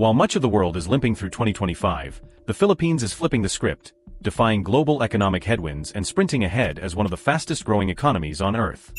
While much of the world is limping through 2025, the Philippines is flipping the script, defying global economic headwinds and sprinting ahead as one of the fastest-growing economies on Earth.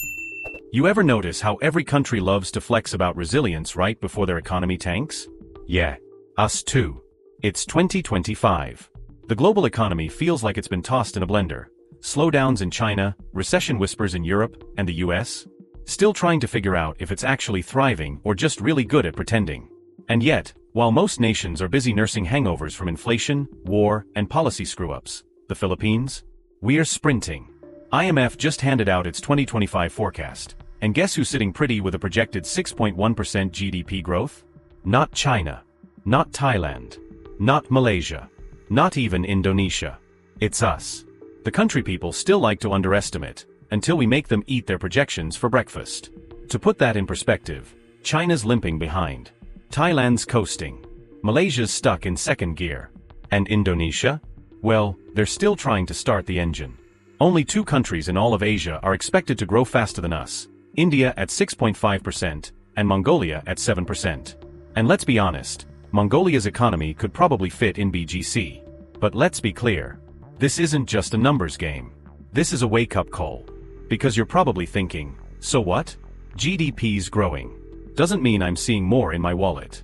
You ever notice how every country loves to flex about resilience right before their economy tanks? Yeah, us too. It's 2025. The global economy feels like it's been tossed in a blender. Slowdowns in China, recession whispers in Europe, and the US? Still trying to figure out if it's actually thriving or just really good at pretending. And yet, while most nations are busy nursing hangovers from inflation, war, and policy screw-ups, the Philippines? We're sprinting. IMF just handed out its 2025 forecast, and guess who's sitting pretty with a projected 6.1% GDP growth? Not China. Not Thailand. Not Malaysia. Not even Indonesia. It's us. The country people still like to underestimate, until we make them eat their projections for breakfast. To put that in perspective, China's limping behind. Thailand's coasting. Malaysia's stuck in second gear. And Indonesia? Well, they're still trying to start the engine. Only 2 countries in all of Asia are expected to grow faster than us, India at 6.5% and Mongolia at 7%. And let's be honest, Mongolia's economy could probably fit in BGC. But let's be clear. This isn't just a numbers game. This is a wake-up call. Because you're probably thinking, so what? GDP's growing. Doesn't mean I'm seeing more in my wallet.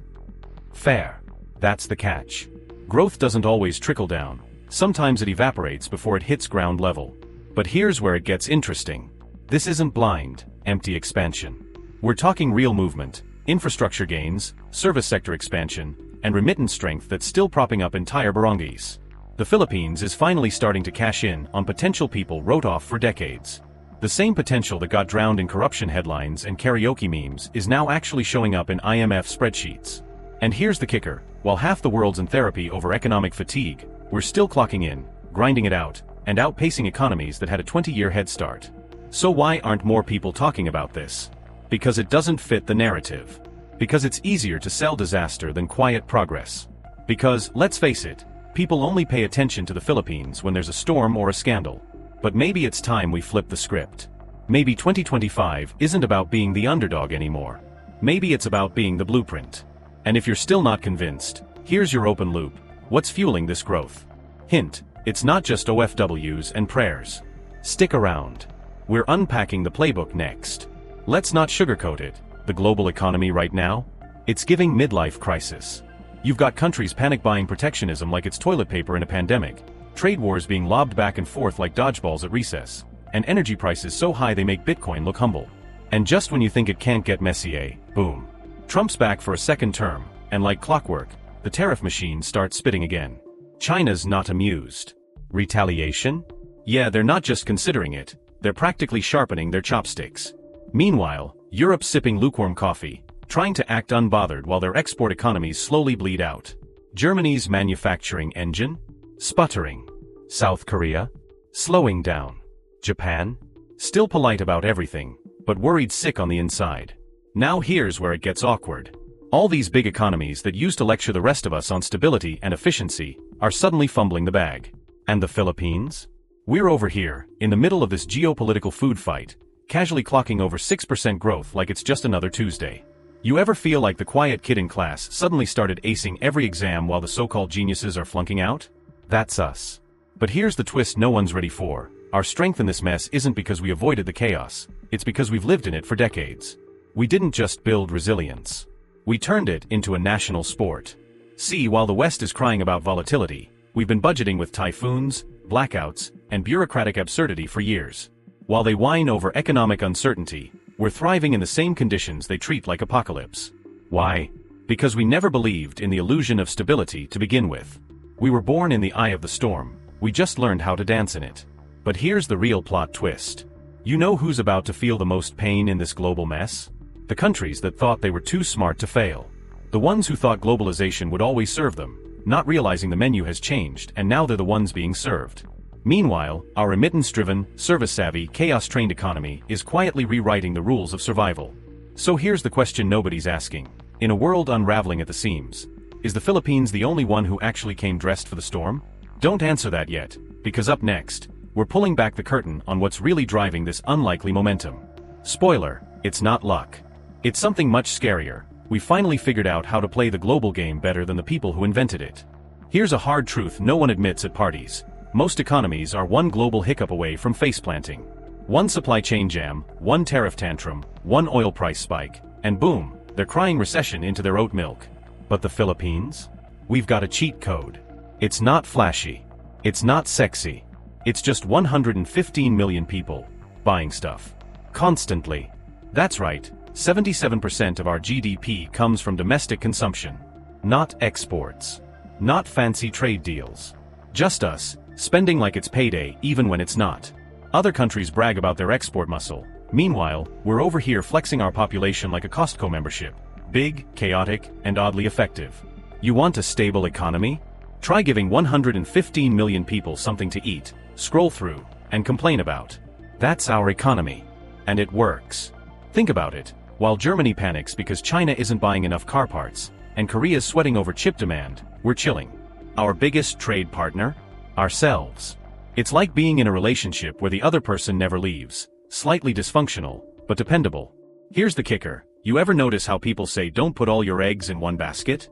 Fair. That's the catch. Growth doesn't always trickle down. Sometimes it evaporates before it hits ground level. But here's where it gets interesting. This isn't blind, empty expansion. We're talking real movement, infrastructure gains, service sector expansion, and remittance strength that's still propping up entire barangays. The Philippines is finally starting to cash in on potential people wrote off for decades. The same potential that got drowned in corruption headlines and karaoke memes is now actually showing up in IMF spreadsheets. And here's the kicker, while half the world's in therapy over economic fatigue, we're still clocking in, grinding it out, and outpacing economies that had a 20-year head start. So why aren't more people talking about this? Because it doesn't fit the narrative. Because it's easier to sell disaster than quiet progress. Because, let's face it, people only pay attention to the Philippines when there's a storm or a scandal. But maybe it's time we flip the script. Maybe 2025 isn't about being the underdog anymore. Maybe it's about being the blueprint. And if you're still not convinced, here's your open loop. What's fueling this growth? Hint, it's not just OFWs and prayers. Stick around. We're unpacking the playbook next. Let's not sugarcoat it. The global economy right now? It's giving midlife crisis. You've got countries panic buying protectionism like it's toilet paper in a pandemic. Trade wars being lobbed back and forth like dodgeballs at recess, and energy prices so high they make Bitcoin look humble. And just when you think it can't get messier, boom. Trump's back for a second term, and like clockwork, the tariff machine starts spitting again. China's not amused. Retaliation? Yeah, they're not just considering it, they're practically sharpening their chopsticks. Meanwhile, Europe's sipping lukewarm coffee, trying to act unbothered while their export economies slowly bleed out. Germany's manufacturing engine? Sputtering. South Korea? Slowing down. Japan? Still polite about everything, but worried sick on the inside. Now here's where it gets awkward. All these big economies that used to lecture the rest of us on stability and efficiency are suddenly fumbling the bag. And the Philippines? We're over here, in the middle of this geopolitical food fight, casually clocking over 6% growth like it's just another Tuesday. You ever feel like the quiet kid in class suddenly started acing every exam while the so-called geniuses are flunking out? That's us. But here's the twist no one's ready for. Our strength in this mess isn't because we avoided the chaos, it's because we've lived in it for decades. We didn't just build resilience. We turned it into a national sport. See, while the West is crying about volatility, we've been budgeting with typhoons, blackouts, and bureaucratic absurdity for years. While they whine over economic uncertainty, we're thriving in the same conditions they treat like apocalypse. Why? Because we never believed in the illusion of stability to begin with. We were born in the eye of the storm, we just learned how to dance in it. But here's the real plot twist. You know who's about to feel the most pain in this global mess? The countries that thought they were too smart to fail. The ones who thought globalization would always serve them, not realizing the menu has changed and now they're the ones being served. Meanwhile, our remittance-driven, service-savvy, chaos-trained economy is quietly rewriting the rules of survival. So here's the question nobody's asking. In a world unraveling at the seams, is the Philippines the only one who actually came dressed for the storm? Don't answer that yet, because up next, we're pulling back the curtain on what's really driving this unlikely momentum. Spoiler, it's not luck. It's something much scarier, We finally figured out how to play the global game better than the people who invented it. Here's a hard truth no one admits at parties. Most economies are one global hiccup away from face-planting. One supply chain jam, one tariff tantrum, one oil price spike, and boom, they're crying recession into their oat milk. But the Philippines? We've got a cheat code. It's not flashy. It's not sexy. It's just 115 million people buying stuff. Constantly. That's right, 77% of our GDP comes from domestic consumption. Not exports. Not fancy trade deals. Just us, spending like it's payday even when it's not. Other countries brag about their export muscle. Meanwhile, we're over here flexing our population like a Costco membership. Big, chaotic, and oddly effective. You want a stable economy? Try giving 115 million people something to eat, scroll through, and complain about. That's our economy. And it works. Think about it. While Germany panics because China isn't buying enough car parts, and Korea's sweating over chip demand, we're chilling. Our biggest trade partner? Ourselves. It's like being in a relationship where the other person never leaves. Slightly dysfunctional, but dependable. Here's the kicker. You ever notice how people say don't put all your eggs in one basket?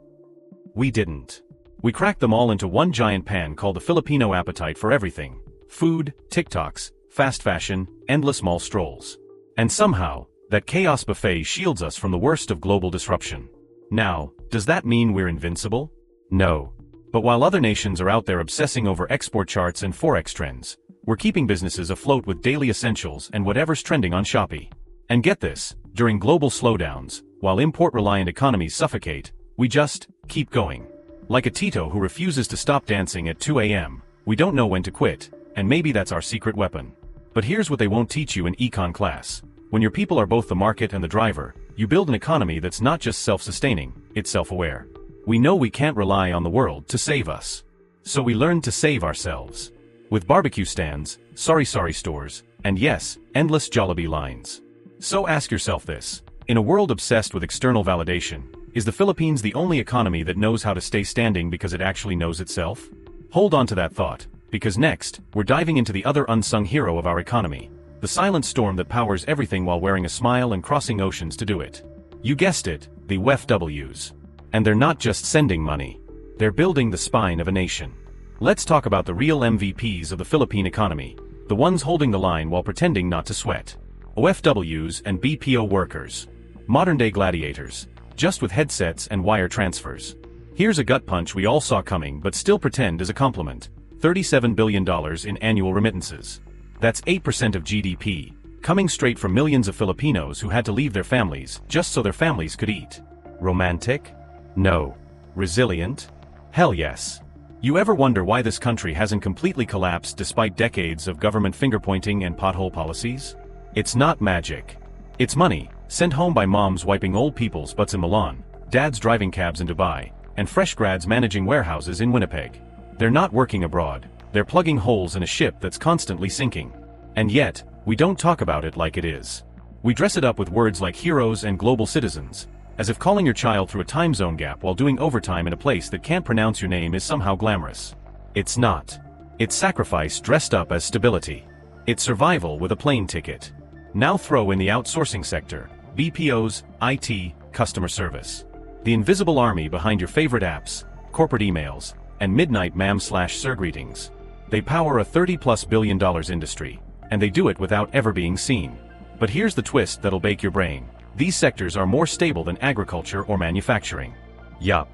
We didn't. We cracked them all into one giant pan called the Filipino appetite for everything. Food, TikToks, fast fashion, endless mall strolls. And somehow, that chaos buffet shields us from the worst of global disruption. Now, does that mean we're invincible? No. But while other nations are out there obsessing over export charts and forex trends, we're keeping businesses afloat with daily essentials and whatever's trending on Shopee. And get this, during global slowdowns, while import-reliant economies suffocate, we just keep going. Like a Tito who refuses to stop dancing at 2 a.m., we don't know when to quit, and maybe that's our secret weapon. But here's what they won't teach you in econ class. When your people are both the market and the driver, you build an economy that's not just self-sustaining, it's self-aware. We know we can't rely on the world to save us. So we learn to save ourselves. With barbecue stands, sorry stores, and yes, endless Jollibee lines. So ask yourself this. In a world obsessed with external validation, is the Philippines the only economy that knows how to stay standing because it actually knows itself? Hold on to that thought, because next, we're diving into the other unsung hero of our economy. The silent storm that powers everything while wearing a smile and crossing oceans to do it. You guessed it, the WFWs. And they're not just sending money. They're building the spine of a nation. Let's talk about the real MVPs of the Philippine economy, the ones holding the line while pretending not to sweat. OFWs and BPO workers. Modern-day gladiators, just with headsets and wire transfers. Here's a gut punch we all saw coming but still pretend is a compliment. $37 billion in annual remittances. That's 8% of GDP, coming straight from millions of Filipinos who had to leave their families just so their families could eat. Romantic? No. Resilient? Hell yes. You ever wonder why this country hasn't completely collapsed despite decades of government finger-pointing and pothole policies? It's not magic. It's money, sent home by moms wiping old people's butts in Milan, dads driving cabs in Dubai, and fresh grads managing warehouses in Winnipeg. They're not working abroad. They're plugging holes in a ship that's constantly sinking. And yet, we don't talk about it like it is. We dress it up with words like heroes and global citizens, as if calling your child through a time zone gap while doing overtime in a place that can't pronounce your name is somehow glamorous. It's not. It's sacrifice dressed up as stability. It's survival with a plane ticket. Now throw in the outsourcing sector, BPOs, IT, customer service. The invisible army behind your favorite apps, corporate emails, and midnight ma'am/sir greetings. They power a $30+ billion industry, and they do it without ever being seen. But here's the twist that'll bake your brain. These sectors are more stable than agriculture or manufacturing. Yup.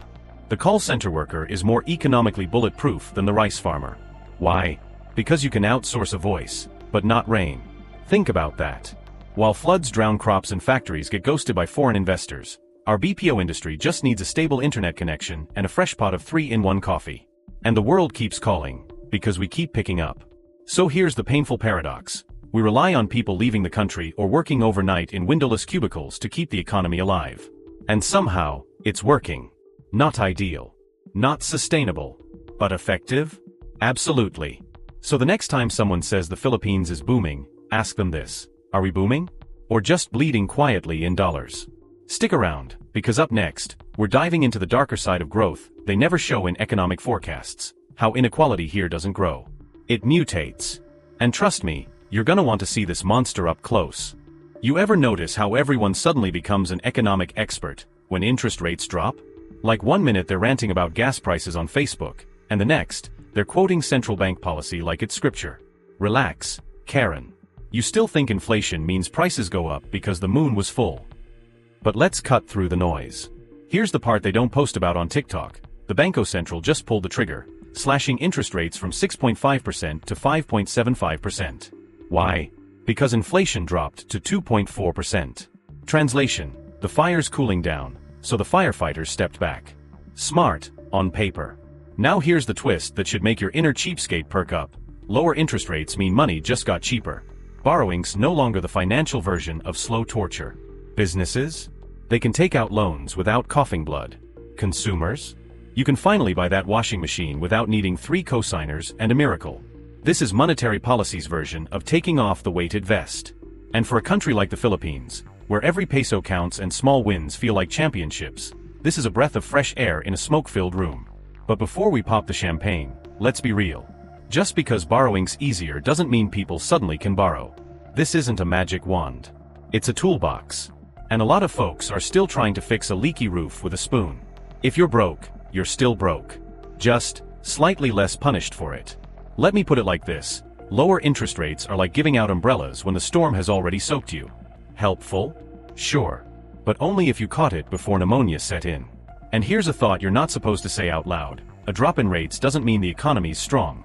The call center worker is more economically bulletproof than the rice farmer. Why? Because you can outsource a voice, but not rain. Think about that. While floods drown crops and factories get ghosted by foreign investors, our BPO industry just needs a stable internet connection and a fresh pot of 3-in-1 coffee. And the world keeps calling, because we keep picking up. So here's the painful paradox. We rely on people leaving the country or working overnight in windowless cubicles to keep the economy alive. And somehow, it's working. Not ideal. Not sustainable. But effective? Absolutely. So the next time someone says the Philippines is booming, ask them this. Are we booming? Or just bleeding quietly in dollars? Stick around, because up next, we're diving into the darker side of growth they never show in economic forecasts. How inequality here doesn't grow. It mutates. And trust me, you're gonna want to see this monster up close. You ever notice how everyone suddenly becomes an economic expert, when interest rates drop? Like one minute they're ranting about gas prices on Facebook, and the next, they're quoting central bank policy like it's scripture. Relax, Karen. You still think inflation means prices go up because the moon was full. But let's cut through the noise. Here's the part they don't post about on TikTok. The Banco Central just pulled the trigger, slashing interest rates from 6.5% to 5.75%. Why? Because inflation dropped to 2.4%. Translation: the fire's cooling down, so the firefighters stepped back. Smart, on paper. Now here's the twist that should make your inner cheapskate perk up. Lower interest rates mean money just got cheaper. Borrowing's no longer the financial version of slow torture. Businesses? They can take out loans without coughing blood. Consumers? You can finally buy that washing machine without needing 3 cosigners and a miracle. This is monetary policy's version of taking off the weighted vest. And for a country like the Philippines, where every peso counts and small wins feel like championships, this is a breath of fresh air in a smoke-filled room. But before we pop the champagne, let's be real. Just because borrowing's easier doesn't mean people suddenly can borrow. This isn't a magic wand. It's a toolbox. And a lot of folks are still trying to fix a leaky roof with a spoon. If you're broke, you're still broke. Just slightly less punished for it. Let me put it like this. Lower interest rates are like giving out umbrellas when the storm has already soaked you. Helpful? Sure. But only if you caught it before pneumonia set in. And here's a thought you're not supposed to say out loud. A drop in rates doesn't mean the economy's strong.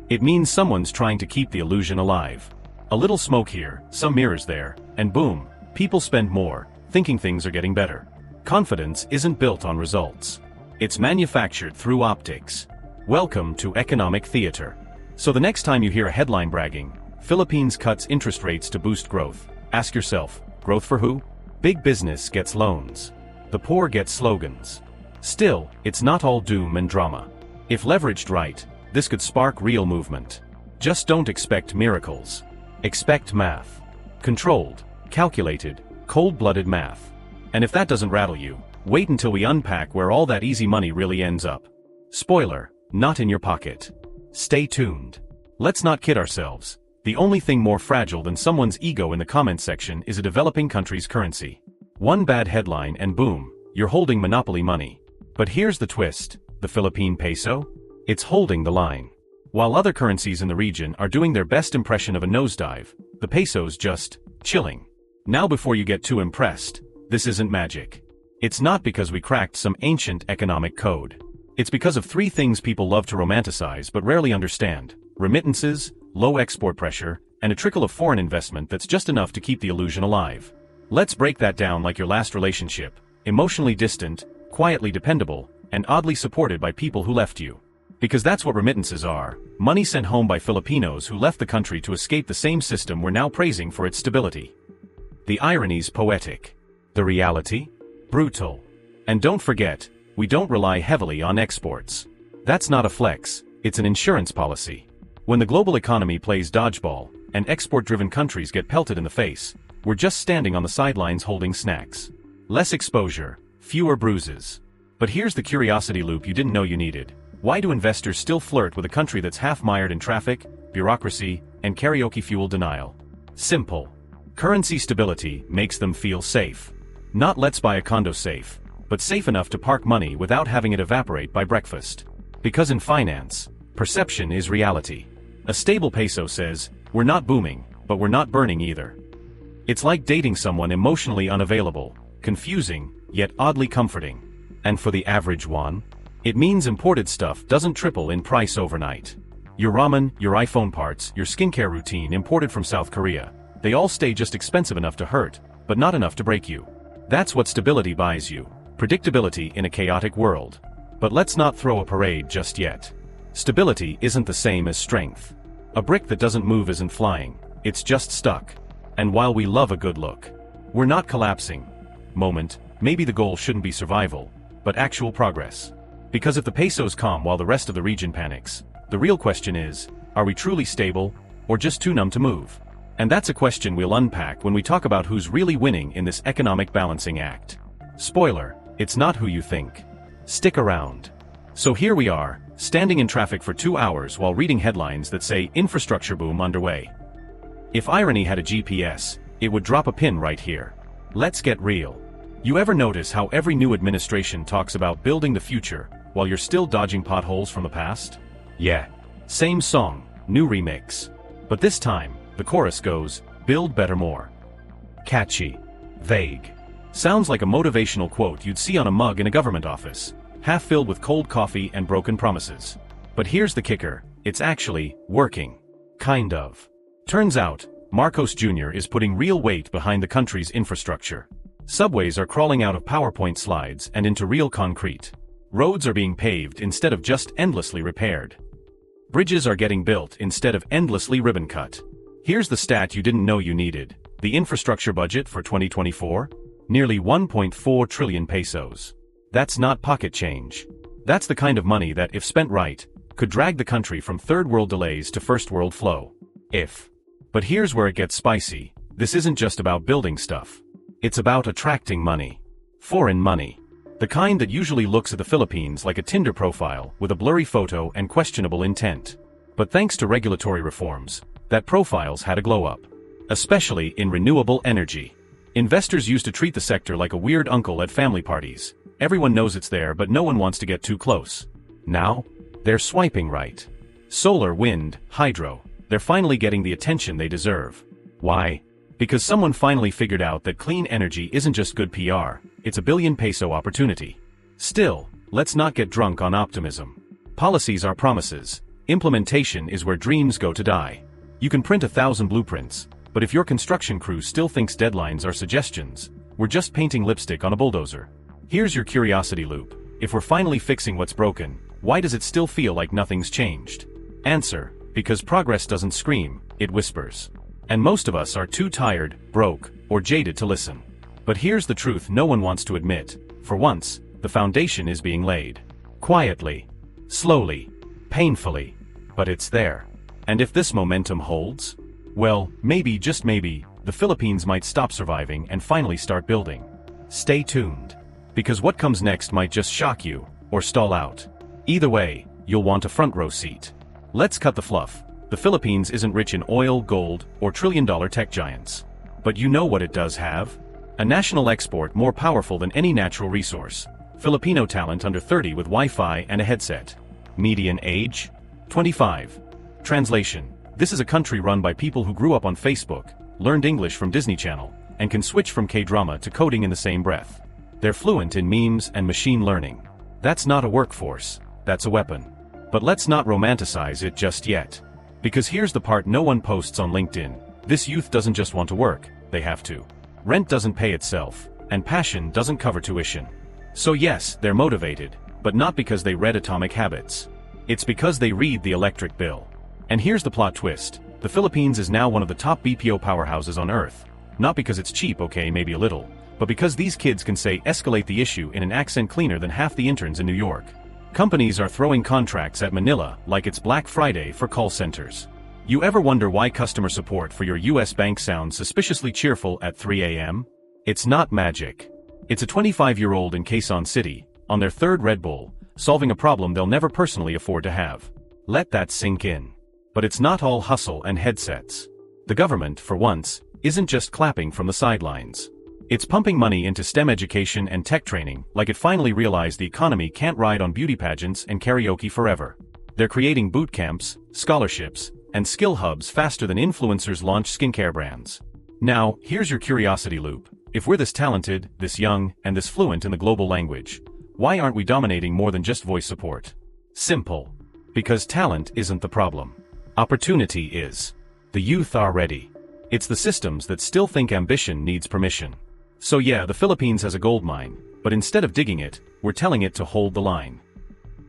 It means someone's trying to keep the illusion alive. A little smoke here, some mirrors there, and boom, people spend more, thinking things are getting better. Confidence isn't built on results. It's manufactured through optics. Welcome to economic theater. So the next time you hear a headline bragging, Philippines cuts interest rates to boost growth, ask yourself, growth for who? Big business gets loans. The poor get slogans. Still, it's not all doom and drama. If leveraged right, this could spark real movement. Just don't expect miracles. Expect math. Controlled, calculated, cold-blooded math. And if that doesn't rattle you, wait until we unpack where all that easy money really ends up. Spoiler, not in your pocket. Stay tuned. Let's not kid ourselves. The only thing more fragile than someone's ego in the comments section is a developing country's currency. One bad headline and boom, you're holding monopoly money. But here's the twist, the Philippine peso? It's holding the line. While other currencies in the region are doing their best impression of a nosedive, the peso's just chilling. Now before you get too impressed, this isn't magic. It's not because we cracked some ancient economic code. It's because of 3 things people love to romanticize but rarely understand: remittances, low export pressure, and a trickle of foreign investment that's just enough to keep the illusion alive. Let's break that down like your last relationship: emotionally distant, quietly dependable, and oddly supported by people who left you. Because that's what remittances are, money sent home by Filipinos who left the country to escape the same system we're now praising for its stability. The irony's poetic. The reality? Brutal. And don't forget, we don't rely heavily on exports. That's not a flex, it's an insurance policy. When the global economy plays dodgeball, and export-driven countries get pelted in the face, we're just standing on the sidelines holding snacks. Less exposure, fewer bruises. But here's the curiosity loop you didn't know you needed. Why do investors still flirt with a country that's half mired in traffic, bureaucracy, and karaoke fuel denial? Simple. Currency stability makes them feel safe. Not let's buy a condo safe, but safe enough to park money without having it evaporate by breakfast. Because in finance, perception is reality. A stable peso says, we're not booming, but we're not burning either. It's like dating someone emotionally unavailable, confusing, yet oddly comforting. And for the average one, it means imported stuff doesn't triple in price overnight. Your ramen, your iPhone parts, your skincare routine imported from South Korea, they all stay just expensive enough to hurt, but not enough to break you. That's what stability buys you, predictability in a chaotic world. But let's not throw a parade just yet. Stability isn't the same as strength. A brick that doesn't move isn't flying, it's just stuck. And while we love a good look, we're not collapsing. Moment, maybe the goal shouldn't be survival, but actual progress. Because if the peso's calm while the rest of the region panics, the real question is, are we truly stable, or just too numb to move? And that's a question we'll unpack when we talk about who's really winning in this economic balancing act. Spoiler, it's not who you think. Stick around. So here we are, standing in traffic for 2 hours while reading headlines that say infrastructure boom underway. If irony had a GPS, it would drop a pin right here. Let's get real. You ever notice how every new administration talks about building the future, while you're still dodging potholes from the past? Yeah. Same song, new remix. But this time, the chorus goes, build better more. Catchy. Vague. Sounds like a motivational quote you'd see on a mug in a government office, half filled with cold coffee and broken promises. But here's the kicker, it's actually working. Kind of. Turns out, Marcos Jr. is putting real weight behind the country's infrastructure. Subways are crawling out of PowerPoint slides and into real concrete. Roads are being paved instead of just endlessly repaired. Bridges are getting built instead of endlessly ribbon cut. Here's the stat you didn't know you needed. The infrastructure budget for 2024? Nearly 1.4 trillion pesos. That's not pocket change. That's the kind of money that, if spent right, could drag the country from third world delays to first world flow. But here's where it gets spicy. This isn't just about building stuff. It's about attracting money. Foreign money. The kind that usually looks at the Philippines like a Tinder profile with a blurry photo and questionable intent. But thanks to regulatory reforms, that profile's had a glow up. Especially in renewable energy. Investors used to treat the sector like a weird uncle at family parties. Everyone knows it's there, but no one wants to get too close. Now, they're swiping right. Solar, wind, hydro. They're finally getting the attention they deserve. Why? Because someone finally figured out that clean energy isn't just good PR, it's a billion peso opportunity. Still, let's not get drunk on optimism. Policies are promises. Implementation is where dreams go to die. You can print 1,000 blueprints, but if your construction crew still thinks deadlines are suggestions, we're just painting lipstick on a bulldozer. Here's your curiosity loop. If we're finally fixing what's broken, why does it still feel like nothing's changed? Answer: because progress doesn't scream, it whispers. And most of us are too tired, broke, or jaded to listen. But here's the truth no one wants to admit. For once, the foundation is being laid. Quietly. Slowly. Painfully. But it's there. And if this momentum holds, well, maybe, just maybe, the Philippines might stop surviving and finally start building. Stay tuned. Because what comes next might just shock you, or stall out. Either way, you'll want a front row seat. Let's cut the fluff. The Philippines isn't rich in oil, gold, or trillion-dollar tech giants. But you know what it does have? A national export more powerful than any natural resource. Filipino talent under 30 with Wi-Fi and a headset. Median age? 25. Translation: this is a country run by people who grew up on Facebook, learned English from Disney Channel, and can switch from K-drama to coding in the same breath. They're fluent in memes and machine learning. That's not a workforce, that's a weapon. But let's not romanticize it just yet. Because here's the part no one posts on LinkedIn. This youth doesn't just want to work, they have to. Rent doesn't pay itself, and passion doesn't cover tuition. So yes, they're motivated, but not because they read Atomic Habits. It's because they read the electric bill. And here's the plot twist. The Philippines is now one of the top BPO powerhouses on earth. Not because it's cheap, okay, maybe a little, but because these kids can say escalate the issue in an accent cleaner than half the interns in New York. Companies are throwing contracts at Manila like it's Black Friday for call centers. You ever wonder why customer support for your US bank sounds suspiciously cheerful at 3 a.m.? It's not magic. It's a 25-year-old in Quezon City, on their third Red Bull, solving a problem they'll never personally afford to have. Let that sink in. But it's not all hustle and headsets. The government, for once, isn't just clapping from the sidelines. It's pumping money into STEM education and tech training like it finally realized the economy can't ride on beauty pageants and karaoke forever. They're creating boot camps, scholarships, and skill hubs faster than influencers launch skincare brands. Now, here's your curiosity loop. If we're this talented, this young, and this fluent in the global language, why aren't we dominating more than just voice support? Simple. Because talent isn't the problem. Opportunity is. The youth are ready. It's the systems that still think ambition needs permission. So yeah, the Philippines has a gold mine, but instead of digging it, we're telling it to hold the line.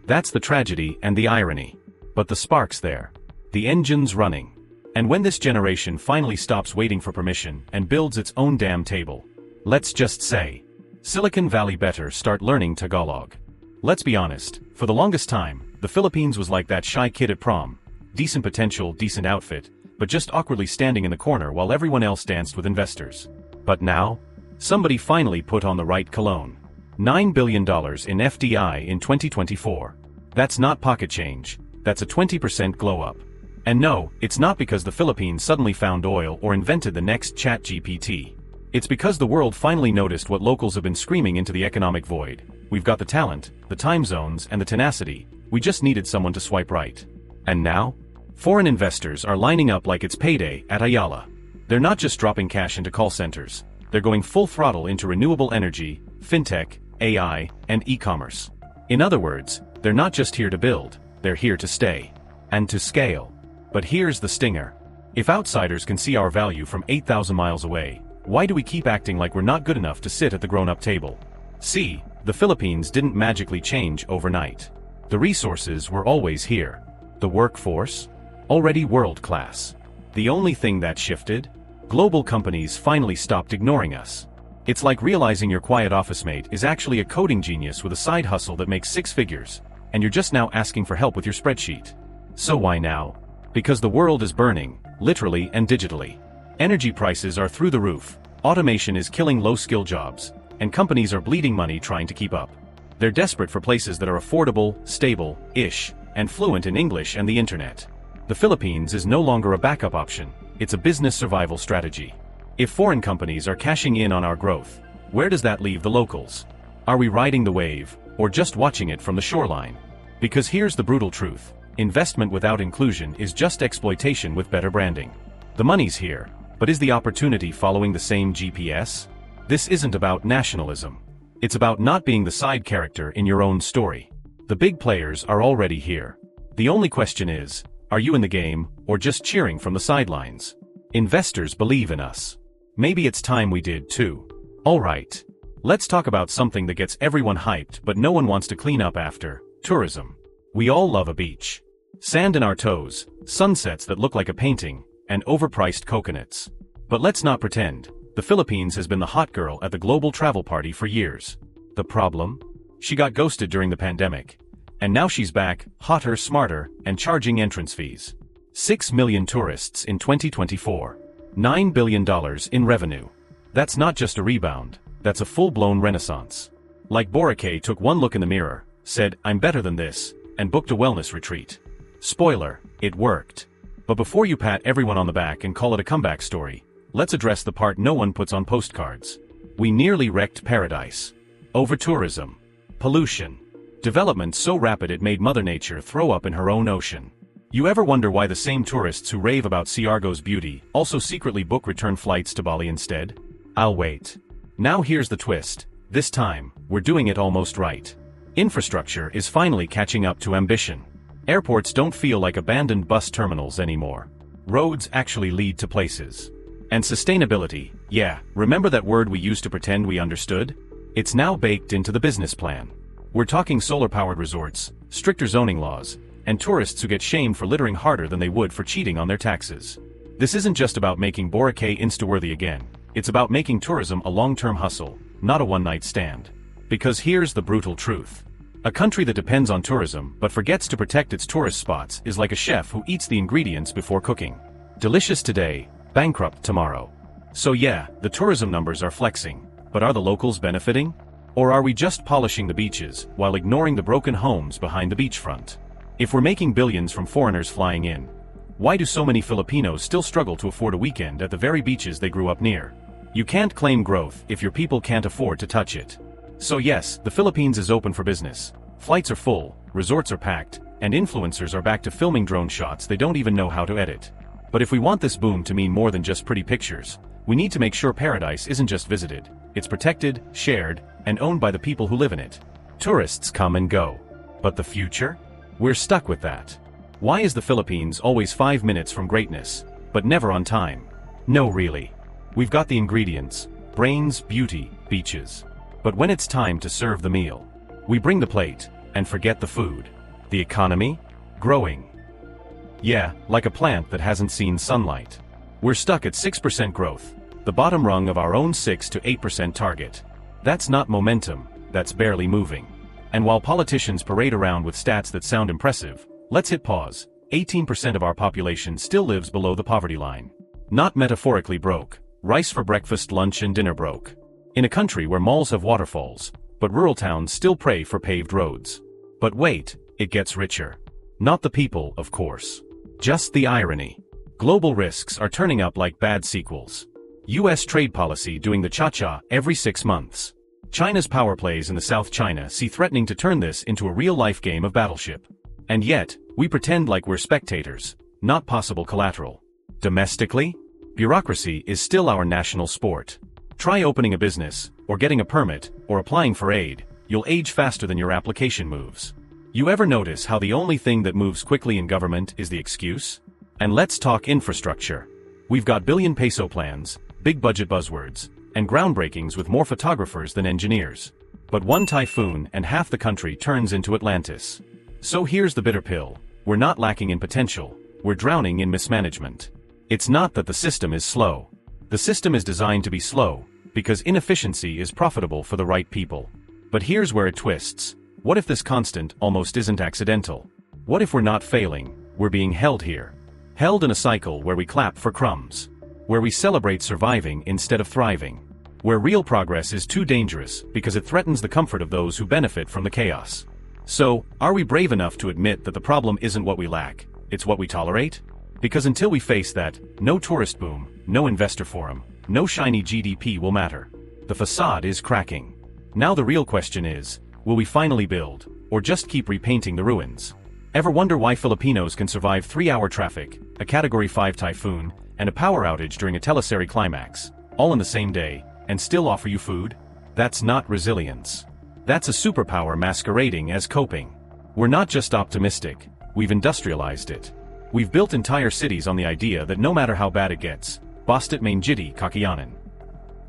That's the tragedy and the irony. But the spark's there. The engine's running. And when this generation finally stops waiting for permission and builds its own damn table, let's just say, Silicon Valley better start learning Tagalog. Let's be honest, for the longest time, the Philippines was like that shy kid at prom. Decent potential, decent outfit, but just awkwardly standing in the corner while everyone else danced with investors. But now, somebody finally put on the right cologne. $9 billion in FDI in 2024. That's not pocket change, that's a 20% glow up. And no, it's not because the Philippines suddenly found oil or invented the next ChatGPT. It's because the world finally noticed what locals have been screaming into the economic void. We've got the talent, the time zones, and the tenacity. We just needed someone to swipe right. And now? Foreign investors are lining up like it's payday at Ayala. They're not just dropping cash into call centers. They're going full throttle into renewable energy, fintech, AI, and e-commerce. In other words, they're not just here to build, they're here to stay. And to scale. But here's the stinger. If outsiders can see our value from 8,000 miles away, why do we keep acting like we're not good enough to sit at the grown-up table? See, the Philippines didn't magically change overnight. The resources were always here. The workforce? Already world-class. The only thing that shifted? Global companies finally stopped ignoring us. It's like realizing your quiet office mate is actually a coding genius with a side hustle that makes 6 figures, and you're just now asking for help with your spreadsheet. So why now? Because the world is burning, literally and digitally. Energy prices are through the roof, automation is killing low-skill jobs, and companies are bleeding money trying to keep up. They're desperate for places that are affordable, stable-ish, and fluent in English and the internet. The Philippines is no longer a backup option, it's a business survival strategy. If foreign companies are cashing in on our growth, where does that leave the locals? Are we riding the wave, or just watching it from the shoreline? Because here's the brutal truth. Investment without inclusion is just exploitation with better branding. The money's here, but is the opportunity following the same GPS? This isn't about nationalism. It's about not being the side character in your own story. The big players are already here. The only question is, are you in the game, or just cheering from the sidelines? Investors believe in us. Maybe it's time we did too. Alright. Let's talk about something that gets everyone hyped but no one wants to clean up after: tourism. We all love a beach. Sand in our toes, sunsets that look like a painting, and overpriced coconuts. But let's not pretend. The Philippines has been the hot girl at the global travel party for years. The problem? She got ghosted during the pandemic. And now she's back, hotter, smarter, and charging entrance fees. 6 million tourists in 2024. $9 billion in revenue. That's not just a rebound, that's a full-blown renaissance. Like Boracay took one look in the mirror, said, "I'm better than this," and booked a wellness retreat. Spoiler, it worked. But before you pat everyone on the back and call it a comeback story, let's address the part no one puts on postcards. We nearly wrecked paradise. Over-tourism. Pollution. Development so rapid it made Mother Nature throw up in her own ocean. You ever wonder why the same tourists who rave about Siargao's beauty also secretly book return flights to Bali instead? I'll wait. Now here's the twist. This time, we're doing it almost right. Infrastructure is finally catching up to ambition. Airports don't feel like abandoned bus terminals anymore. Roads actually lead to places. And sustainability, yeah, remember that word we used to pretend we understood? It's now baked into the business plan. We're talking solar-powered resorts, stricter zoning laws, and tourists who get shamed for littering harder than they would for cheating on their taxes. This isn't just about making Boracay Insta-worthy again. It's about making tourism a long-term hustle, not a one-night stand. Because here's the brutal truth. A country that depends on tourism but forgets to protect its tourist spots is like a chef who eats the ingredients before cooking. Delicious today, bankrupt tomorrow. So yeah, the tourism numbers are flexing, but are the locals benefiting? Or are we just polishing the beaches while ignoring the broken homes behind the beachfront? If we're making billions from foreigners flying in, why do so many Filipinos still struggle to afford a weekend at the very beaches they grew up near? You can't claim growth if your people can't afford to touch it. So yes, the Philippines is open for business. Flights are full, resorts are packed, and influencers are back to filming drone shots they don't even know how to edit. But if we want this boom to mean more than just pretty pictures, we need to make sure paradise isn't just visited, it's protected, shared, and owned by the people who live in it. Tourists come and go. But the future? We're stuck with that. Why is the Philippines always 5 minutes from greatness, but never on time? No, really. We've got the ingredients: brains, beauty, beaches. But when it's time to serve the meal, we bring the plate, and forget the food. The economy? Growing. Yeah, like a plant that hasn't seen sunlight. We're stuck at 6% growth, the bottom rung of our own 6 to 8% target. That's not momentum, that's barely moving. And while politicians parade around with stats that sound impressive, let's hit pause. 18% of our population still lives below the poverty line. Not metaphorically broke, rice for breakfast, lunch, and dinner broke. In a country where malls have waterfalls, but rural towns still pray for paved roads. But wait, it gets richer. Not the people, of course. Just the irony. Global risks are turning up like bad sequels. US trade policy doing the cha-cha every 6 months. China's power plays in the South China Sea threatening to turn this into a real-life game of battleship. And yet, we pretend like we're spectators, not possible collateral. Domestically, bureaucracy is still our national sport. Try opening a business, or getting a permit, or applying for aid. You'll age faster than your application moves. You ever notice how the only thing that moves quickly in government is the excuse? And let's talk infrastructure. We've got billion-peso plans, big budget buzzwords, and groundbreakings with more photographers than engineers. But one typhoon and half the country turns into Atlantis. So here's the bitter pill. We're not lacking in potential, we're drowning in mismanagement. It's not that the system is slow. The system is designed to be slow, because inefficiency is profitable for the right people. But here's where it twists. What if this constant almost isn't accidental? What if we're not failing, we're being held here? Held in a cycle where we clap for crumbs. Where we celebrate surviving instead of thriving. Where real progress is too dangerous because it threatens the comfort of those who benefit from the chaos. So, are we brave enough to admit that the problem isn't what we lack, it's what we tolerate? Because until we face that, no tourist boom, no investor forum, no shiny GDP will matter. The facade is cracking. Now the real question is, will we finally build, or just keep repainting the ruins? Ever wonder why Filipinos can survive 3-hour traffic, a Category 5 typhoon, and a power outage during a teleserie climax, all in the same day, and still offer you food? That's not resilience. That's a superpower masquerading as coping. We're not just optimistic, we've industrialized it. We've built entire cities on the idea that no matter how bad it gets, bastat manjiti kakayanan.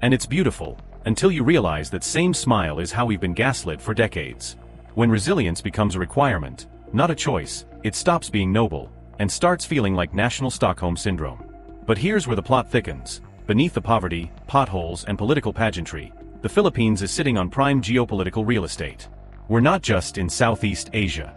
And it's beautiful, until you realize that same smile is how we've been gaslit for decades. When resilience becomes a requirement, not a choice, it stops being noble, and starts feeling like national Stockholm syndrome. But here's where the plot thickens. Beneath the poverty, potholes, and political pageantry, the Philippines is sitting on prime geopolitical real estate. We're not just in Southeast Asia.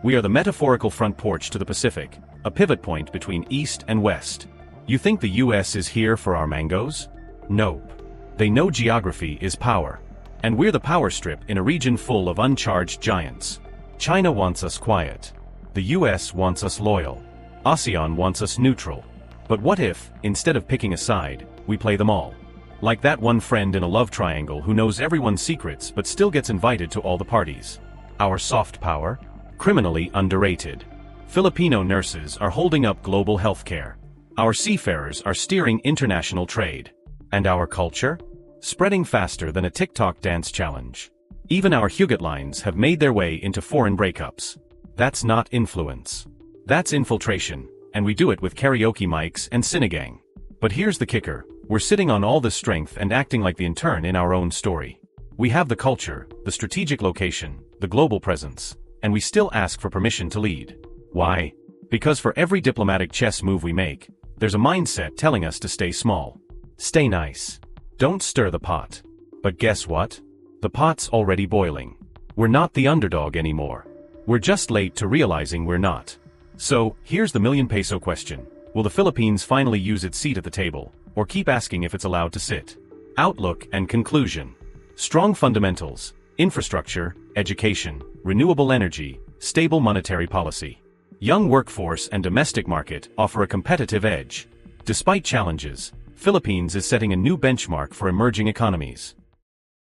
We are the metaphorical front porch to the Pacific, a pivot point between East and West. You think the US is here for our mangoes? Nope. They know geography is power. And we're the power strip in a region full of uncharged giants. China wants us quiet. The US wants us loyal. ASEAN wants us neutral. But what if, instead of picking a side, we play them all? Like that one friend in a love triangle who knows everyone's secrets but still gets invited to all the parties. Our soft power? Criminally underrated. Filipino nurses are holding up global healthcare. Our seafarers are steering international trade. And our culture? Spreading faster than a TikTok dance challenge. Even our Hugot lines have made their way into foreign breakups. That's not influence. That's infiltration, and we do it with karaoke mics and Sinigang. But here's the kicker, we're sitting on all this strength and acting like the intern in our own story. We have the culture, the strategic location, the global presence, and we still ask for permission to lead. Why? Because for every diplomatic chess move we make, there's a mindset telling us to stay small. Stay nice. Don't stir the pot. But guess what? The pot's already boiling. We're not the underdog anymore. We're just late to realizing we're not. So, here's the million-peso question. Will the Philippines finally use its seat at the table, or keep asking if it's allowed to sit? Outlook and conclusion. Strong fundamentals, infrastructure, education, renewable energy, stable monetary policy. Young workforce and domestic market offer a competitive edge. Despite challenges, Philippines is setting a new benchmark for emerging economies.